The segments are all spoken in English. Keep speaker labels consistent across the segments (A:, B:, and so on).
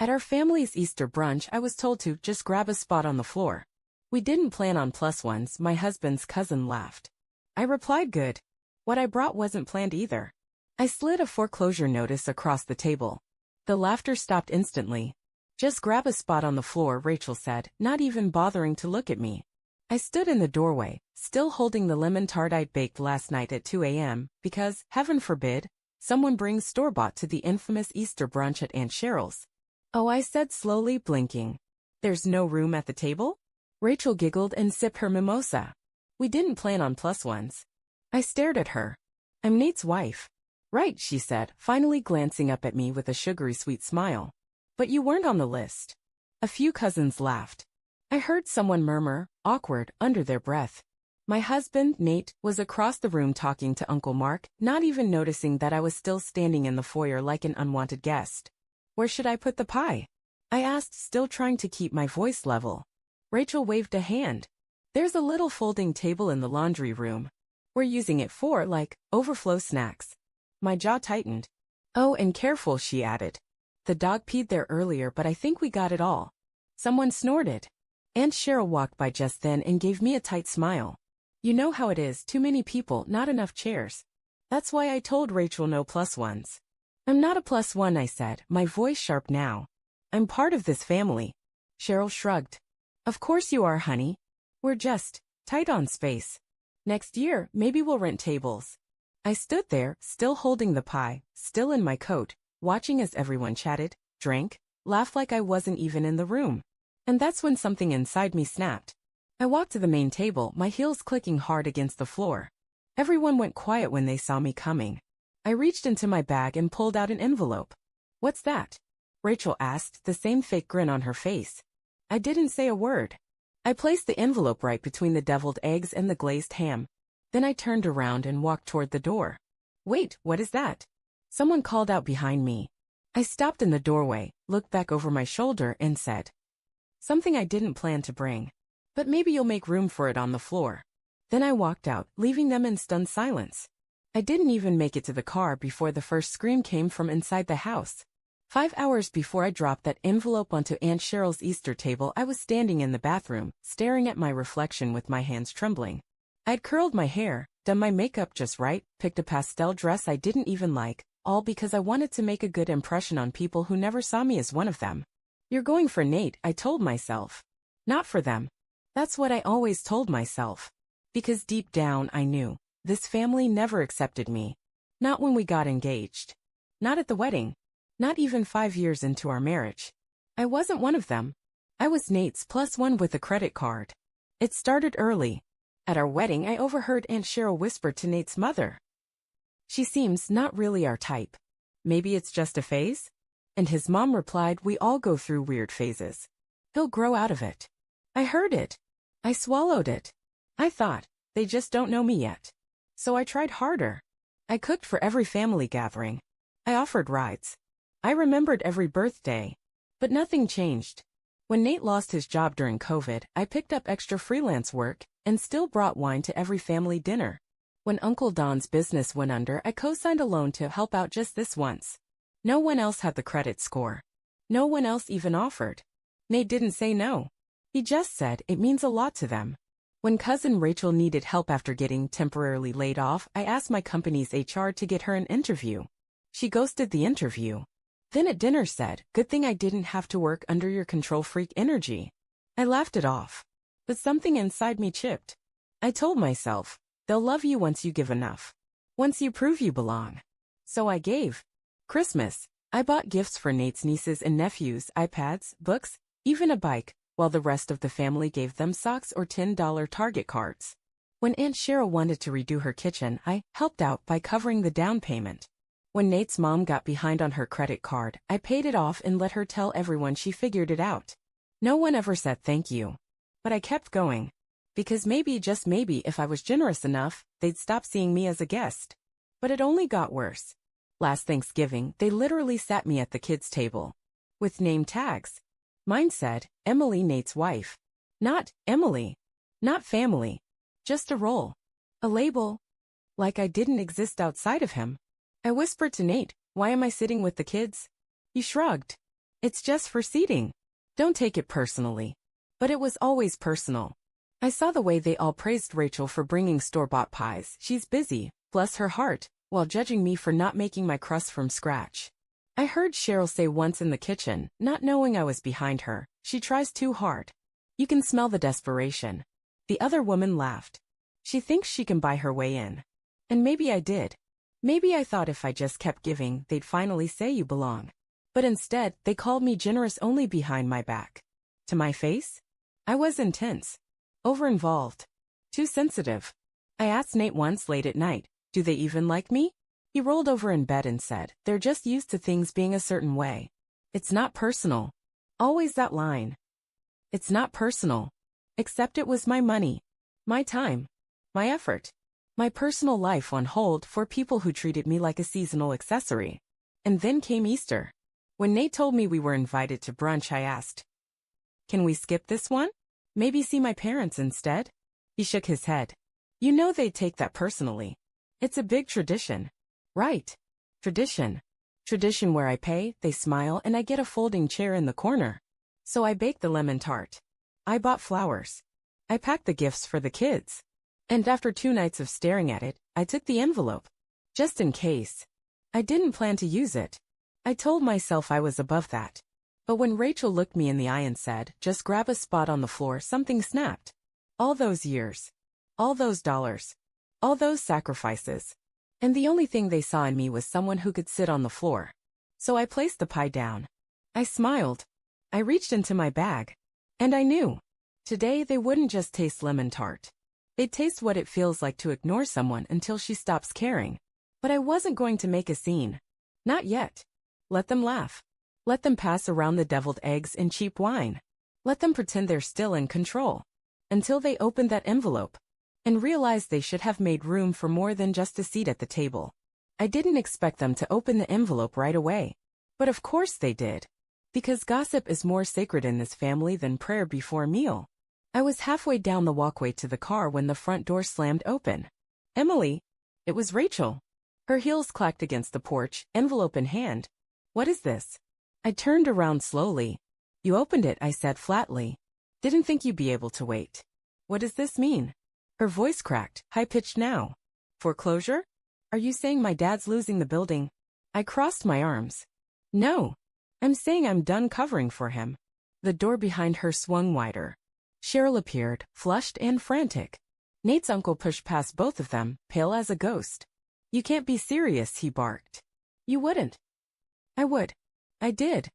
A: At our family's Easter brunch, I was told to just grab a spot on the floor. We didn't plan on plus ones, my husband's cousin laughed. I replied good. What I brought wasn't planned either. I slid a foreclosure notice across the table. The laughter stopped instantly. Just grab a spot on the floor, Rachel said, not even bothering to look at me. I stood in the doorway, still holding the lemon tart I'd baked last night at 2 a.m., because, heaven forbid, someone brings store-bought to the infamous Easter brunch at Aunt Cheryl's. Oh, I said slowly, blinking. There's no room at the table? Rachel giggled and sipped her mimosa. We didn't plan on plus ones. I stared at her. I'm Nate's wife. Right, she said, finally glancing up at me with a sugary sweet smile. But you weren't on the list. A few cousins laughed. I heard someone murmur, awkward, under their breath. My husband, Nate, was across the room talking to Uncle Mark, not even noticing that I was still standing in the foyer like an unwanted guest. Where should I put the pie? I asked, still trying to keep my voice level. Rachel waved a hand. There's a little folding table in the laundry room. We're using it for, overflow snacks. My jaw tightened. Oh, and careful, she added. The dog peed there earlier, but I think we got it all. Someone snorted. Aunt Cheryl walked by just then and gave me a tight smile. You know how it is, too many people, not enough chairs. That's why I told Rachel no plus ones. I'm not a plus one, I said, my voice sharp now. I'm part of this family. Cheryl shrugged. Of course you are, honey. We're just tight on space. Next year, maybe we'll rent tables. I stood there, still holding the pie, still in my coat, watching as everyone chatted, drank, laughed like I wasn't even in the room. And that's when something inside me snapped. I walked to the main table, my heels clicking hard against the floor. Everyone went quiet when they saw me coming. I reached into my bag and pulled out an envelope. What's that? Rachel asked, the same fake grin on her face. I didn't say a word. I placed the envelope right between the deviled eggs and the glazed ham. Then I turned around and walked toward the door. Wait, what is that? Someone called out behind me. I stopped in the doorway, looked back over my shoulder and said, something I didn't plan to bring. But maybe you'll make room for it on the floor. Then I walked out, leaving them in stunned silence. I didn't even make it to the car before the first scream came from inside the house. 5 hours before I dropped that envelope onto Aunt Cheryl's Easter table, I was standing in the bathroom, staring at my reflection with my hands trembling. I'd curled my hair, done my makeup just right, picked a pastel dress I didn't even like, all because I wanted to make a good impression on people who never saw me as one of them. You're going for Nate, I told myself. Not for them. That's what I always told myself. Because deep down I knew, this family never accepted me. Not when we got engaged. Not at the wedding. Not even 5 years into our marriage. I wasn't one of them. I was Nate's plus one with a credit card. It started early. At our wedding, I overheard Aunt Cheryl whisper to Nate's mother. She seems not really our type. Maybe it's just a phase? And his mom replied, we all go through weird phases. He'll grow out of it. I heard it. I swallowed it. I thought, they just don't know me yet. So I tried harder. I cooked for every family gathering. I offered rides. I remembered every birthday. But nothing changed. When Nate lost his job during COVID, I picked up extra freelance work and still brought wine to every family dinner. When Uncle Don's business went under, I co-signed a loan to help out just this once. No one else had the credit score. No one else even offered. Nate didn't say no. He just said it means a lot to them. When cousin Rachel needed help after getting temporarily laid off, I asked my company's HR to get her an interview. She ghosted the interview. Then at dinner said, good thing I didn't have to work under your control freak energy. I laughed it off. But something inside me chipped. I told myself, they'll love you once you give enough. Once you prove you belong. So I gave. Christmas, I bought gifts for Nate's nieces and nephews, iPads, books, even a bike, while the rest of the family gave them socks or $10 Target cards. When Aunt Cheryl wanted to redo her kitchen, I helped out by covering the down payment. When Nate's mom got behind on her credit card, I paid it off and let her tell everyone she figured it out. No one ever said thank you. But I kept going. Because maybe, just maybe, if I was generous enough, they'd stop seeing me as a guest. But it only got worse. Last Thanksgiving, they literally sat me at the kids' table. With name tags. Mine said, Emily, Nate's wife. Not Emily. Not family. Just a role. A label. Like I didn't exist outside of him. I whispered to Nate, why am I sitting with the kids? He shrugged. It's just for seating. Don't take it personally. But it was always personal. I saw the way they all praised Rachel for bringing store-bought pies. She's busy, bless her heart, while judging me for not making my crust from scratch. I heard Cheryl say once in the kitchen, not knowing I was behind her, she tries too hard. You can smell the desperation. The other woman laughed. She thinks she can buy her way in. And maybe I did. Maybe I thought if I just kept giving, they'd finally say you belong. But instead, they called me generous only behind my back. To my face? I was intense. Over-involved. Too sensitive. I asked Nate once late at night, do they even like me? He rolled over in bed and said, they're just used to things being a certain way. It's not personal. Always that line. It's not personal. Except it was my money. My time. My effort. My personal life on hold for people who treated me like a seasonal accessory. And then came Easter. When Nate told me we were invited to brunch, I asked, can we skip this one? Maybe see my parents instead? He shook his head. You know they'd take that personally. It's a big tradition. Right. Tradition. Tradition where I pay, they smile, and I get a folding chair in the corner. So I baked the lemon tart. I bought flowers. I packed the gifts for the kids. And after 2 nights of staring at it, I took the envelope. Just in case. I didn't plan to use it. I told myself I was above that. But when Rachel looked me in the eye and said, just grab a spot on the floor, something snapped. All those years. All those dollars. All those sacrifices. And the only thing they saw in me was someone who could sit on the floor. So I placed the pie down. I smiled. I reached into my bag. And I knew. Today they wouldn't just taste lemon tart. They'd taste what it feels like to ignore someone until she stops caring. But I wasn't going to make a scene. Not yet. Let them laugh. Let them pass around the deviled eggs and cheap wine. Let them pretend they're still in control. Until they opened that envelope. And realized they should have made room for more than just a seat at the table. I didn't expect them to open the envelope right away. But of course they did. Because gossip is more sacred in this family than prayer before a meal. I was halfway down the walkway to the car when the front door slammed open. Emily. It was Rachel. Her heels clacked against the porch, envelope in hand. What is this? I turned around slowly. You opened it, I said flatly. Didn't think you'd be able to wait. What does this mean? Her voice cracked, high-pitched now. Foreclosure? Are you saying my dad's losing the building? I crossed my arms. No. I'm saying I'm done covering for him. The door behind her swung wider. Cheryl appeared, flushed and frantic. Nate's uncle pushed past both of them, pale as a ghost. You can't be serious, he barked. You wouldn't. I would. I did.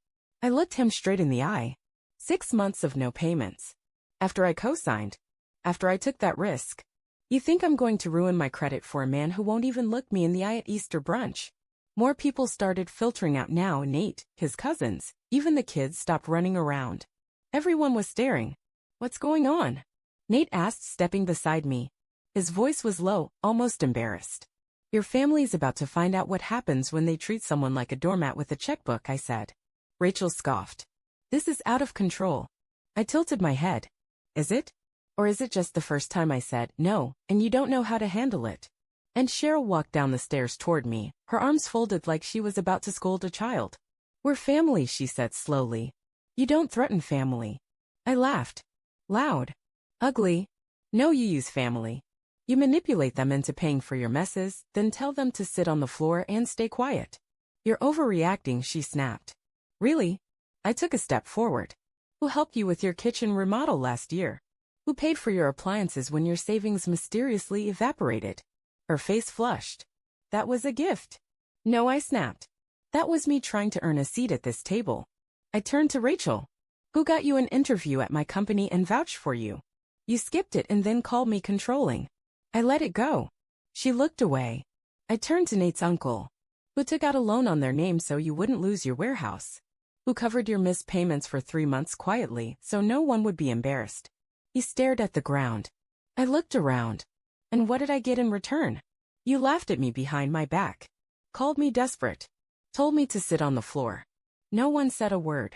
A: I looked him straight in the eye. 6 months of no payments. After I co-signed. After I took that risk. You think I'm going to ruin my credit for a man who won't even look me in the eye at Easter brunch? More people started filtering out now. Nate, his cousins, even the kids stopped running around. Everyone was staring. What's going on? Nate asked, stepping beside me. His voice was low, almost embarrassed. Your family's about to find out what happens when they treat someone like a doormat with a checkbook, I said. Rachel scoffed. This is out of control. I tilted my head. Is it? Or is it just the first time I said no, and you don't know how to handle it? And Cheryl walked down the stairs toward me, her arms folded like she was about to scold a child. We're family, she said slowly. You don't threaten family. I laughed. Loud. Ugly. No, you use family. You manipulate them into paying for your messes, then tell them to sit on the floor and stay quiet. You're overreacting, she snapped. Really? I took a step forward. Who helped you with your kitchen remodel last year? Who paid for your appliances when your savings mysteriously evaporated? Her face flushed. That was a gift. No, I snapped. That was me trying to earn a seat at this table. I turned to Rachel. Who got you an interview at my company and vouched for you? You skipped it and then called me controlling. I let it go. She looked away. I turned to Nate's uncle. Who took out a loan on their name so you wouldn't lose your warehouse? Who covered your missed payments for 3 months quietly so no one would be embarrassed? He stared at the ground. I looked around. And what did I get in return? You laughed at me behind my back. Called me desperate. Told me to sit on the floor. No one said a word.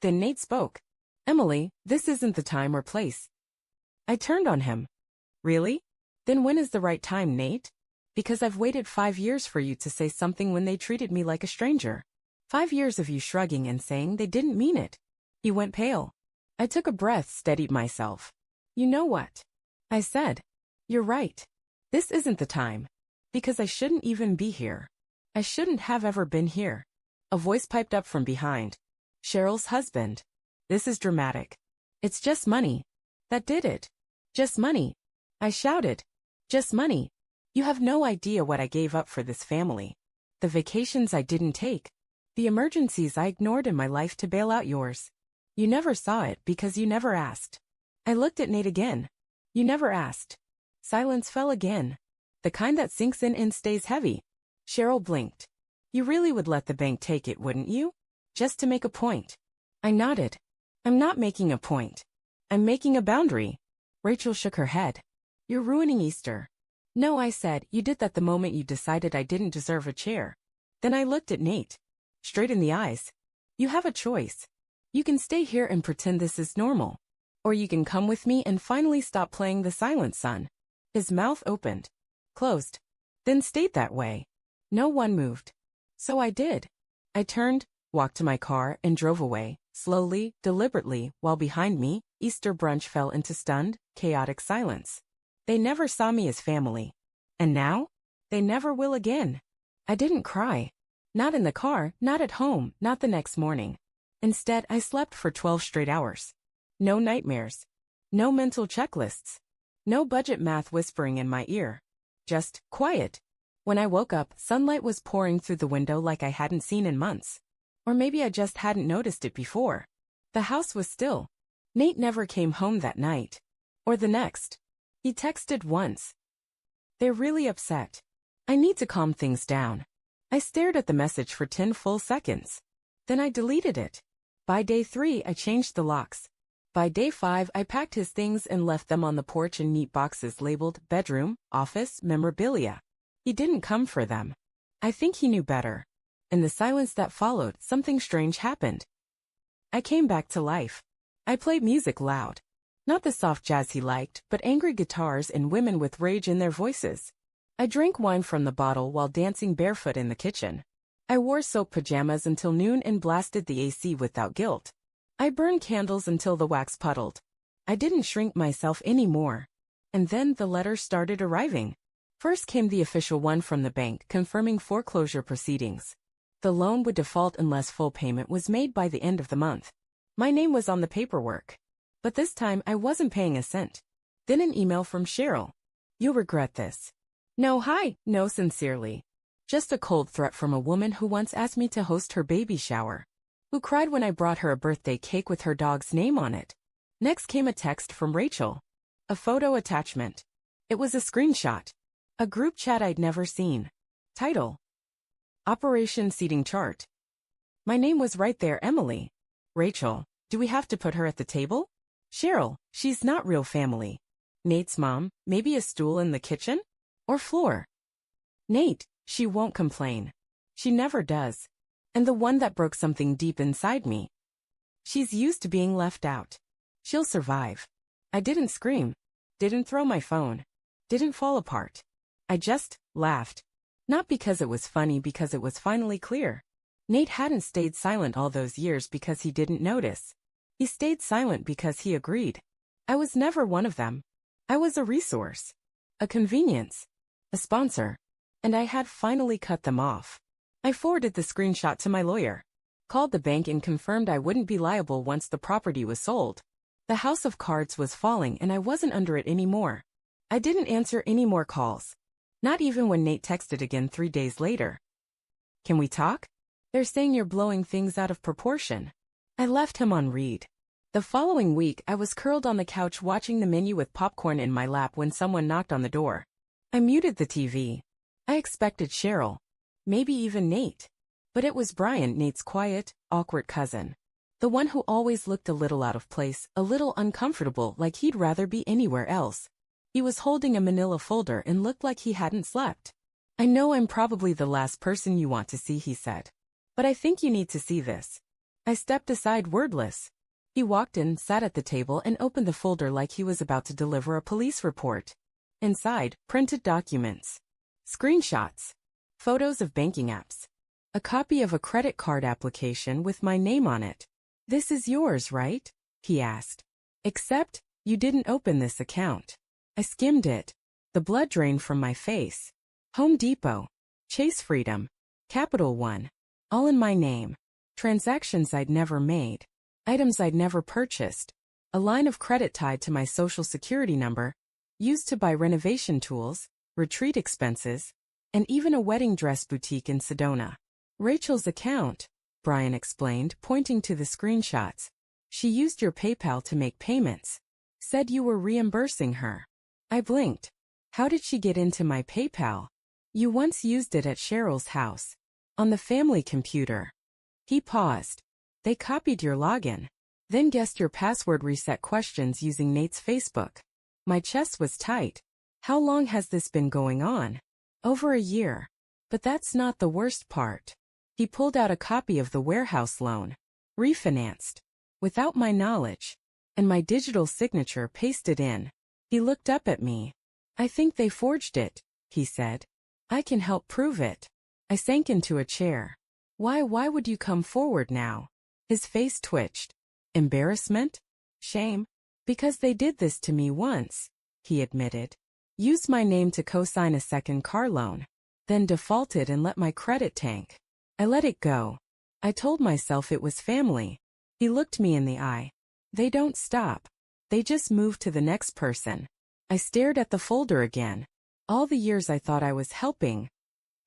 A: Then Nate spoke. Emily, this isn't the time or place. I turned on him. Really? Then when is the right time, Nate? Because I've waited 5 years for you to say something when they treated me like a stranger. 5 years of you shrugging and saying they didn't mean it. He went pale. I took a breath, steadied myself. You know what? I said. You're right. This isn't the time. Because I shouldn't even be here. I shouldn't have ever been here. A voice piped up from behind. Cheryl's husband. This is dramatic. It's just money. That did it. Just money. I shouted. Just money. You have no idea what I gave up for this family. The vacations I didn't take. The emergencies I ignored in my life to bail out yours. You never saw it because you never asked. I looked at Nate again. You never asked. Silence fell again. The kind that sinks in and stays heavy. Cheryl blinked. You really would let the bank take it, wouldn't you? Just to make a point. I nodded. I'm not making a point. I'm making a boundary. Rachel shook her head. You're ruining Easter. No, I said, you did that the moment you decided I didn't deserve a chair. Then I looked at Nate. Straight in the eyes. You have a choice. You can stay here and pretend this is normal. Or you can come with me and finally stop playing the silent son. His mouth opened. Closed. Then stayed that way. No one moved. So I did. I turned, walked to my car, and drove away, slowly, deliberately, while behind me, Easter brunch fell into stunned, chaotic silence. They never saw me as family. And now? They never will again. I didn't cry. Not in the car, not at home, not the next morning. Instead, I slept for 12 straight hours. No nightmares. No mental checklists. No budget math whispering in my ear. Just quiet. When I woke up, sunlight was pouring through the window like I hadn't seen in months. Or maybe I just hadn't noticed it before. The house was still. Nate never came home that night. Or the next. He texted once. They're really upset. I need to calm things down. I stared at the message for 10 full seconds. Then I deleted it. By day 3, I changed the locks. By day 5, I packed his things and left them on the porch in neat boxes labeled bedroom, office, memorabilia. He didn't come for them. I think he knew better. In the silence that followed, something strange happened. I came back to life. I played music loud. Not the soft jazz he liked, but angry guitars and women with rage in their voices. I drank wine from the bottle while dancing barefoot in the kitchen. I wore soap pajamas until noon and blasted the AC without guilt. I burned candles until the wax puddled. I didn't shrink myself anymore. And then the letters started arriving. First came the official one from the bank confirming foreclosure proceedings. The loan would default unless full payment was made by the end of the month. My name was on the paperwork. But this time I wasn't paying a cent. Then an email from Cheryl. You'll regret this. No, hi, no, sincerely. Just a cold threat from a woman who once asked me to host her baby shower. Who cried when I brought her a birthday cake with her dog's name on it. Next came a text from Rachel. A photo attachment. It was a screenshot. A group chat I'd never seen. Title. Operation Seating Chart. My name was right there, Emily. Rachel, do we have to put her at the table? Cheryl, she's not real family. Nate's mom, maybe a stool in the kitchen? Or floor? Nate, she won't complain. She never does. And the one that broke something deep inside me. She's used to being left out. She'll survive. I didn't scream. Didn't throw my phone. Didn't fall apart. I just laughed. Not because it was funny, because it was finally clear. Nate hadn't stayed silent all those years because he didn't notice. He stayed silent because he agreed. I was never one of them. I was a resource. A convenience. A sponsor. And I had finally cut them off. I forwarded the screenshot to my lawyer. Called the bank and confirmed I wouldn't be liable once the property was sold. The house of cards was falling and I wasn't under it anymore. I didn't answer any more calls. Not even when Nate texted again 3 days later. Can we talk? They're saying you're blowing things out of proportion. I left him on read. The following week, I was curled on the couch watching the menu with popcorn in my lap when someone knocked on the door. I muted the TV. I expected Cheryl. Maybe even Nate. But it was Brian, Nate's quiet, awkward cousin. The one who always looked a little out of place, a little uncomfortable, like he'd rather be anywhere else. He was holding a manila folder and looked like he hadn't slept. I know I'm probably the last person you want to see, he said. But I think you need to see this. I stepped aside wordless. He walked in, sat at the table, and opened the folder like he was about to deliver a police report. Inside, printed documents. Screenshots. Photos of banking apps. A copy of a credit card application with my name on it. "This is yours, right?" he asked. "Except, you didn't open this account." I skimmed it. The blood drained from my face. Home Depot. Chase Freedom. Capital One. All in my name. Transactions I'd never made. Items I'd never purchased. A line of credit tied to my social security number, used to buy renovation tools, retreat expenses, and even a wedding dress boutique in Sedona. "Rachel's account," Brian explained, pointing to the screenshots. "She used your PayPal to make payments. Said you were reimbursing her." I blinked. "How did she get into my PayPal?" "You once used it at Cheryl's house. On the family computer." He paused. "They copied your login. Then guessed your password reset questions using Nate's Facebook." My chest was tight. "How long has this been going on?" "Over a year. But that's not the worst part." He pulled out a copy of the warehouse loan. Refinanced. Without my knowledge. And my digital signature pasted in. He looked up at me. "I think they forged it," he said. "I can help prove it." I sank into a chair. Why would you come forward now?" His face twitched. "Embarrassment? Shame? Because they did this to me once," he admitted. "Used my name to co-sign a second car loan. Then defaulted and let my credit tank. I let it go. I told myself it was family." He looked me in the eye. "They don't stop. They just move to the next person." I stared at the folder again. All the years I thought I was helping,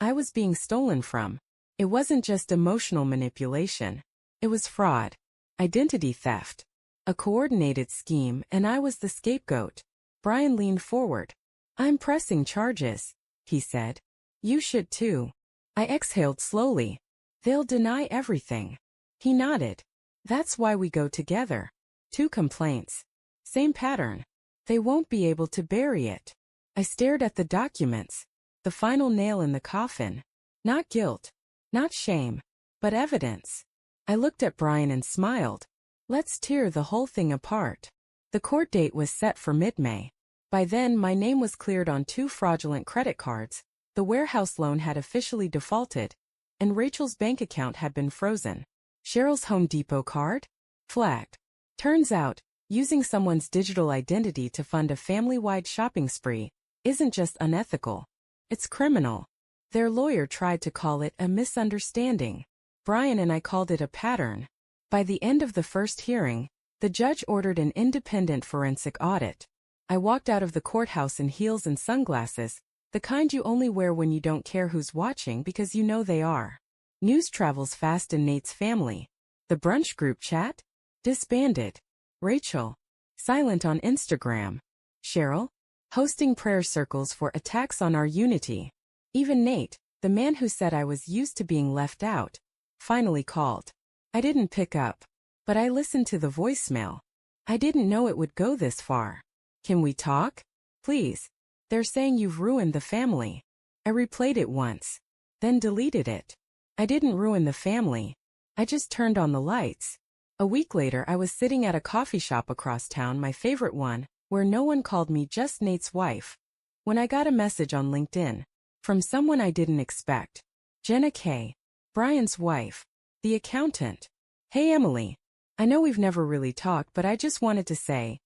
A: I was being stolen from. It wasn't just emotional manipulation. It was fraud. Identity theft. A coordinated scheme, and I was the scapegoat. Brian leaned forward. "I'm pressing charges," he said. "You should too." I exhaled slowly. "They'll deny everything." He nodded. "That's why we go together. 2 complaints. Same pattern. They won't be able to bury it." I stared at the documents. The final nail in the coffin. Not guilt. Not shame. But evidence. I looked at Brian and smiled. "Let's tear the whole thing apart." The court date was set for mid-May. By then, my name was cleared on 2 fraudulent credit cards, the warehouse loan had officially defaulted, and Rachel's bank account had been frozen. Cheryl's Home Depot card? Flagged. Turns out, using someone's digital identity to fund a family-wide shopping spree isn't just unethical. It's criminal. Their lawyer tried to call it a misunderstanding. Brian and I called it a pattern. By the end of the first hearing, the judge ordered an independent forensic audit. I walked out of the courthouse in heels and sunglasses, the kind you only wear when you don't care who's watching because you know they are. News travels fast in Nate's family. The brunch group chat? Disbanded. Rachel. Silent on Instagram. Cheryl? Hosting prayer circles for attacks on our unity. Even Nate, the man who said I was used to being left out, finally called. I didn't pick up, but I listened to the voicemail. I didn't know it would go this far. "Can we talk? Please. They're saying you've ruined the family." I replayed it once, then deleted it. I didn't ruin the family. I just turned on the lights. A week later, I was sitting at a coffee shop across town, my favorite one, where no one called me, just Nate's wife, when I got a message on LinkedIn from someone I didn't expect. Jenna K., Brian's wife, the accountant. "Hey Emily, I know we've never really talked, but I just wanted to say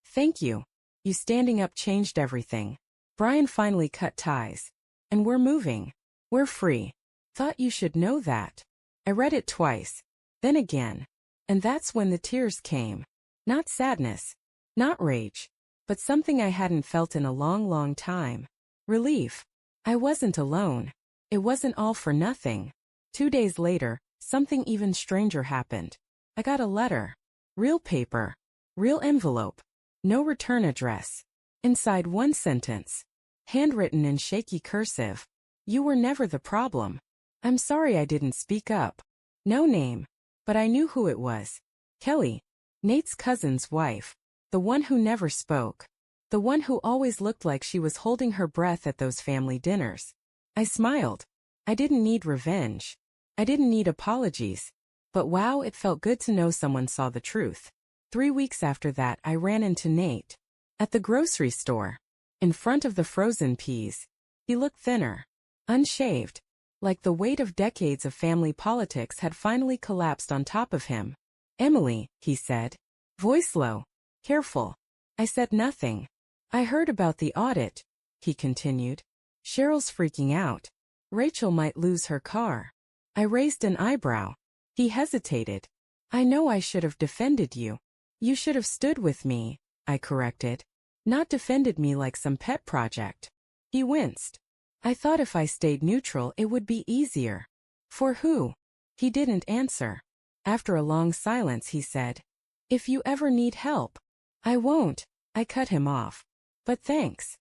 A: thank you. You standing up changed everything. Brian finally cut ties. And we're moving. We're free. Thought you should know that." I read it twice, then again. And that's when the tears came. Not sadness, not rage, but something I hadn't felt in a long time. Relief. I wasn't alone. It wasn't all for nothing. 2 days later, something even stranger happened. I got a letter. Real paper. Real envelope. No return address. Inside, one sentence. Handwritten in shaky cursive. "You were never the problem. I'm sorry I didn't speak up." No name. But I knew who it was. Kelly. Nate's cousin's wife. The one who never spoke. The one who always looked like she was holding her breath at those family dinners. I smiled. I didn't need revenge. I didn't need apologies. But wow, it felt good to know someone saw the truth. 3 weeks after that, I ran into Nate. At the grocery store. In front of the frozen peas. He looked thinner. Unshaved. like the weight of decades of family politics had finally collapsed on top of him. "Emily," he said. Voice low. "Careful." I said nothing. "I heard about the audit," he continued. "Cheryl's freaking out. Rachel might lose her car." I raised an eyebrow. He hesitated. "I know I should have defended you. You should have stood with me," I corrected. "Not defended me like some pet project." He winced. "I thought if I stayed neutral it would be easier." "For who?" He didn't answer. After a long silence he said, "If you ever need help." "I won't," I cut him off. "But thanks."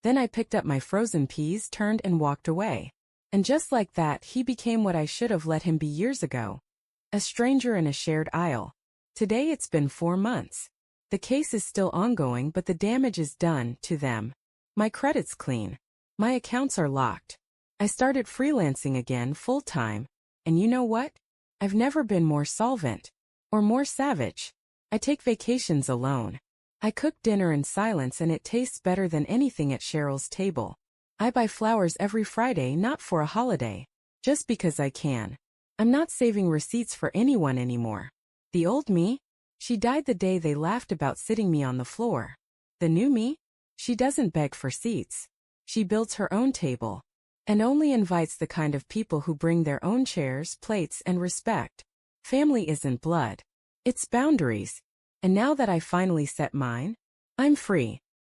A: Then I picked up my frozen peas, turned and walked away. And just like that he became what I should have let him be years ago. A stranger in a shared aisle. Today it's been 4 months. The case is still ongoing, but the damage is done to them. My credit's clean. My accounts are locked. I started freelancing again full-time. And you know what? I've never been more solvent. Or more savage. I take vacations alone. I cook dinner in silence and it tastes better than anything at Cheryl's table. I buy flowers every Friday, not for a holiday. Just because I can. I'm not saving receipts for anyone anymore. The old me? She died the day they laughed about sitting me on the floor. The new me? She doesn't beg for seats. She builds her own table. And only invites the kind of people who bring their own chairs, plates, and respect. Family isn't blood. It's boundaries. And now that I finally set mine, I'm free.